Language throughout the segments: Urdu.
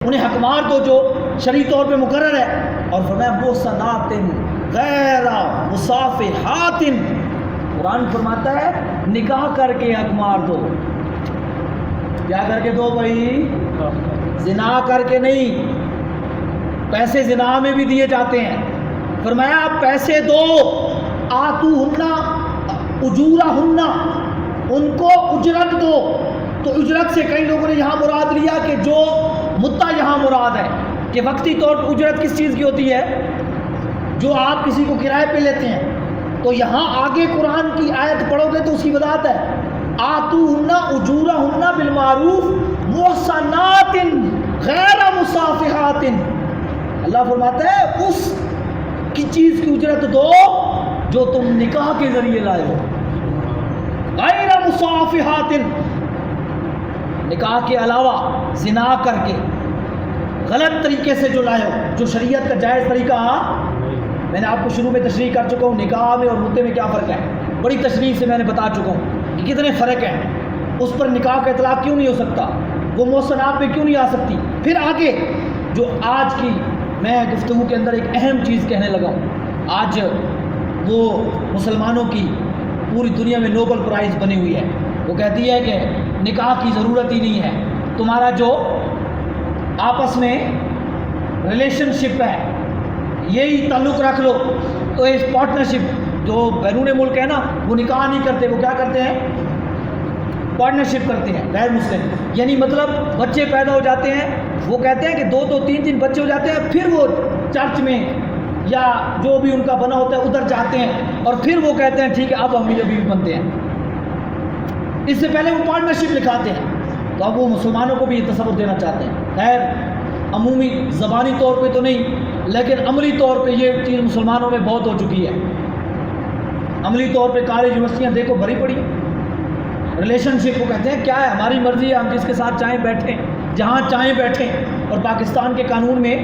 انہیں حق مار دو جو شرعی طور پہ مقرر ہے. اور فرمایا محصنات غیر مصافحات، قرآن فرماتا ہے نکاح کر کے حق مار دو. کیا کر کے دو بھائی؟ زنا کر کے نہیں. پیسے زنا میں بھی دیے جاتے ہیں. فرمایا آپ پیسے دو، آتوہن اجورہن، ان کو اجرت دو. تو اجرت سے کئی لوگوں نے یہاں مراد لیا کہ جو متع یہاں مراد ہے کہ وقتی طور پر اجرت کس چیز کی ہوتی ہے؟ جو آپ کسی کو کرائے پہ لیتے ہیں. تو یہاں آگے قرآن کی آیت پڑھو گے تو اس کی وضاحت ہے آتوہن اجورہن بالمعروف محصنات غیر مصافحات. اللہ فرماتا ہے اس کی چیز کی اجرت دو جو تم نکاح کے ذریعے لائے ہو. غیر مصافحات، نکاح کے علاوہ زنا کر کے غلط طریقے سے جو لائے ہو، جو شریعت کا جائز طریقہ. میں نے آپ کو شروع میں تشریح کر چکا ہوں نکاح میں اور مدعے میں کیا فرق ہے. بڑی تشریح سے میں نے بتا چکا ہوں کہ کتنے فرق ہیں. اس پر نکاح کا اطلاق کیوں نہیں ہو سکتا، وہ محصنات پہ کیوں نہیں آ سکتی. پھر آگے جو آج کی میں گفتگو کے اندر ایک اہم چیز کہنے لگا ہوں. آج وہ مسلمانوں کی پوری دنیا میں نوبل پرائز بنی ہوئی ہے. وہ کہتی ہے کہ نکاح کی ضرورت ہی نہیں ہے، تمہارا جو آپس میں ریلیشن شپ ہے یہی تعلق رکھ لو. تو اس پارٹنرشپ جو بیرون ملک ہے نا وہ نکاح نہیں کرتے، وہ کیا کرتے ہیں؟ پارٹنرشپ کرتے ہیں غیر مسلم. یعنی مطلب بچے پیدا ہو جاتے ہیں، وہ کہتے ہیں کہ 2-3 بچے ہو جاتے ہیں، پھر وہ چرچ میں یا جو بھی ان کا بنا ہوتا ہے ادھر جاتے ہیں اور پھر وہ کہتے ہیں ٹھیک ہے اب ہم میاں بیوی بنتے ہیں. اس سے پہلے وہ پارٹنرشپ لکھاتے ہیں. تو اب وہ مسلمانوں کو بھی یہ تصور دینا چاہتے ہیں. خیر عمومی زبانی طور پہ تو نہیں لیکن عملی طور پہ یہ چیز مسلمانوں میں بہت ہو چکی ہے. عملی طور پہ کالج یونیورسٹیاں دیکھو بھری پڑی. ریلیشن شپ کو کہتے ہیں کیا ہے ہماری مرضی ہے، ہم جس کے ساتھ چاہیں بیٹھیں، جہاں چاہیں بیٹھیں. اور پاکستان کے قانون میں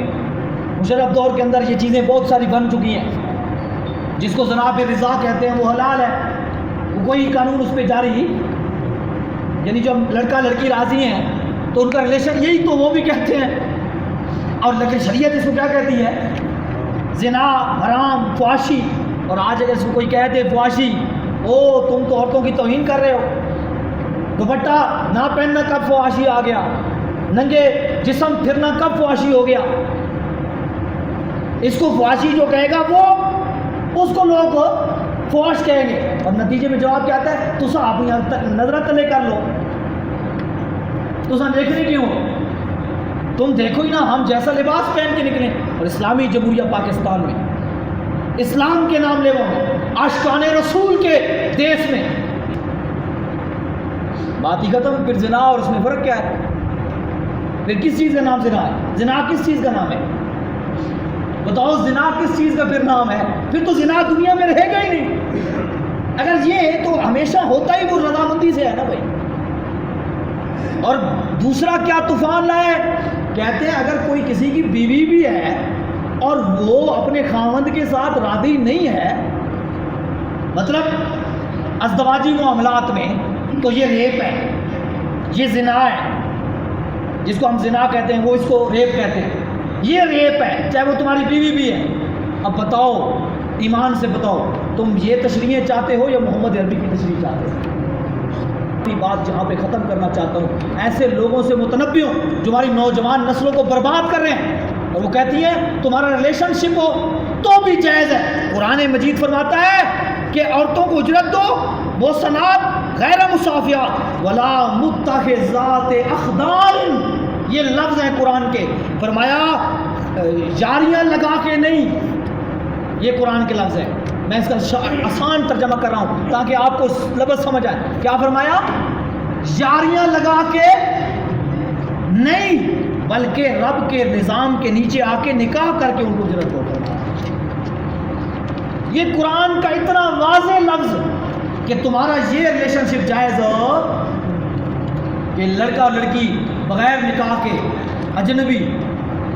مشرف دور کے اندر یہ چیزیں بہت ساری بن چکی ہیں. جس کو جناب رضا کہتے ہیں وہ حلال ہے، وہ کوئی قانون اس پہ جاری، یعنی جو لڑکا لڑکی راضی ہیں تو ان کا ریلیشن یہی تو وہ بھی کہتے ہیں. اور لیکن شریعت اس کو کیا کہتی ہے؟ زنا، حرام، فحاشی. اور آج اگر اس کو کوئی کہہ دے فحاشی، او تم تو عورتوں کی توہین کر رہے ہو، دوپٹہ نہ پہننا کب فحاشی آ گیا، ننگے جسم پھرنا کب فحاشی ہو گیا. اس کو فحاشی جو کہے گا وہ اس کو لوگ فحش کہیں گے. اور نتیجے میں جواب کیا آتا ہے؟ تسا اپنی نظر تلے کر لو، تسا دیکھنے کیوں، تم دیکھو ہی نا ہم جیسا لباس پہن کے نکلیں. اور اسلامی جمہوریہ پاکستان میں اسلام کے نام لیوا میں عاشقان رسول کے دیش میں بات ہی ختم. پھر زنا اور اس میں فرق کیا ہے؟ پھر کس چیز کا نام زنا ہے؟ زنا کس چیز کا نام ہے؟ بتاؤ زنا کس چیز کا پھر نام ہے؟ پھر تو زنا دنیا میں رہے گا ہی نہیں. اگر یہ ہے تو ہمیشہ ہوتا ہی وہ رضامندی سے ہے نا بھائی. اور دوسرا کیا طوفان لائے؟ کہتے ہیں اگر کوئی کسی کی بیوی بھی ہے اور وہ اپنے خاوند کے ساتھ راضی نہیں ہے، مطلب ازدواجی معاملات میں، تو یہ ریپ ہے، یہ زنا ہے. جس کو ہم زنا کہتے ہیں وہ اس کو ریپ کہتے ہیں. یہ ریپ ہے چاہے وہ تمہاری بیوی بھی ہے. اب بتاؤ ایمان سے بتاؤ تم یہ تشریحیں چاہتے ہو یا محمد عربی کی تشریح چاہتے ہو؟ بات جہاں پہ ختم کرنا چاہتا ہوں، ایسے لوگوں سے متنبع ہوں جو ہماری نوجوان نسلوں کو برباد کر رہے ہیں. اور وہ کہتی ہیں تمہارا ریلیشن شپ ہو تو بھی جائز ہے. قرآن مجید فرماتا ہے کہ عورتوں کو اجرت دو، محصنات غیر مصافحات ولا متخذات اخدان. یہ لفظ ہیں قرآن کے. فرمایا یاریاں لگا کے نہیں، یہ قرآن کے لفظ ہیں. میں اس کا آسان ترجمہ کر رہا ہوں تاکہ آپ کو لفظ سمجھ آئے. کیا فرمایا؟ یاریاں لگا کے نہیں بلکہ رب کے نظام کے نیچے آ کے نکاح کر کے ان کو اجرت دو. یہ قرآن کا اتنا واضح لفظ کہ تمہارا یہ ریلیشن شپ جائز ہو کہ لڑکا اور لڑکی بغیر نکاح کے اجنبی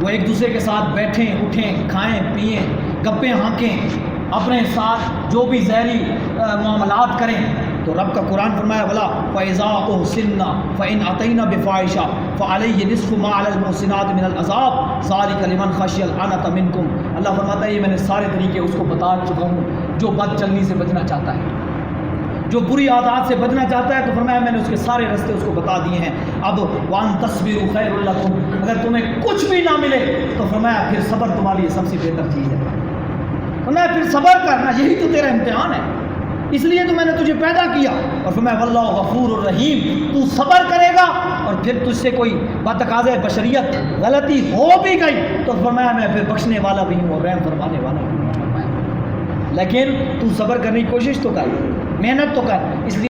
وہ ایک دوسرے کے ساتھ بیٹھیں اٹھیں کھائیں پئیں گپیں ہانکیں اپنے ساتھ جو بھی زہری معاملات کریں تو رب کا قرآن فرمایا ولا فَإِذَا أُحْسِنَّ فَإِنْ أَتَيْنَ بِفَاحِشَةٍ فَعَلَيْهِ نِصْفُ مَا عَلَى الْمُحْسِنَاتِ مِنَ الْعَذَابِ ذَلِكَ لِمَنْ خَشِيَ الْعَنَتَ مِنْكُمْ. اللہ فرماتا ہے یہ میں نے سارے طریقے اس کو بتا چکا ہوں جو بد چلنی سے بچنا چاہتا ہے، جو بری عادات سے بچنا چاہتا ہے، تو فرمایا میں نے اس کے سارے راستے اس کو بتا دیے ہیں. اب وَأَن تَصْبِرُوا خَيْرٌ لَكُمْ، اگر تمہیں کچھ بھی نہ ملے تو فرمایا پھر صبر تمہارے لیے سب سے بہتر چیز ہے. فرمایا پھر صبر کرنا، یہی تو تیرا امتحان ہے، اس لیے تو میں نے تجھے پیدا کیا. اور فرمایا واللہ غفور الرحیم، تو صبر کرے گا اور پھر تجھ سے کوئی بتقاضۂ بشریت غلطی ہو بھی گئی تو فرمایا میں پھر بخشنے والا بھی ہوں اور رحم فرمانے والا بھی ہوں. فرمایا لیکن تو صبر کرنے کی کوشش تو کر، محنت تو کر. اس لیے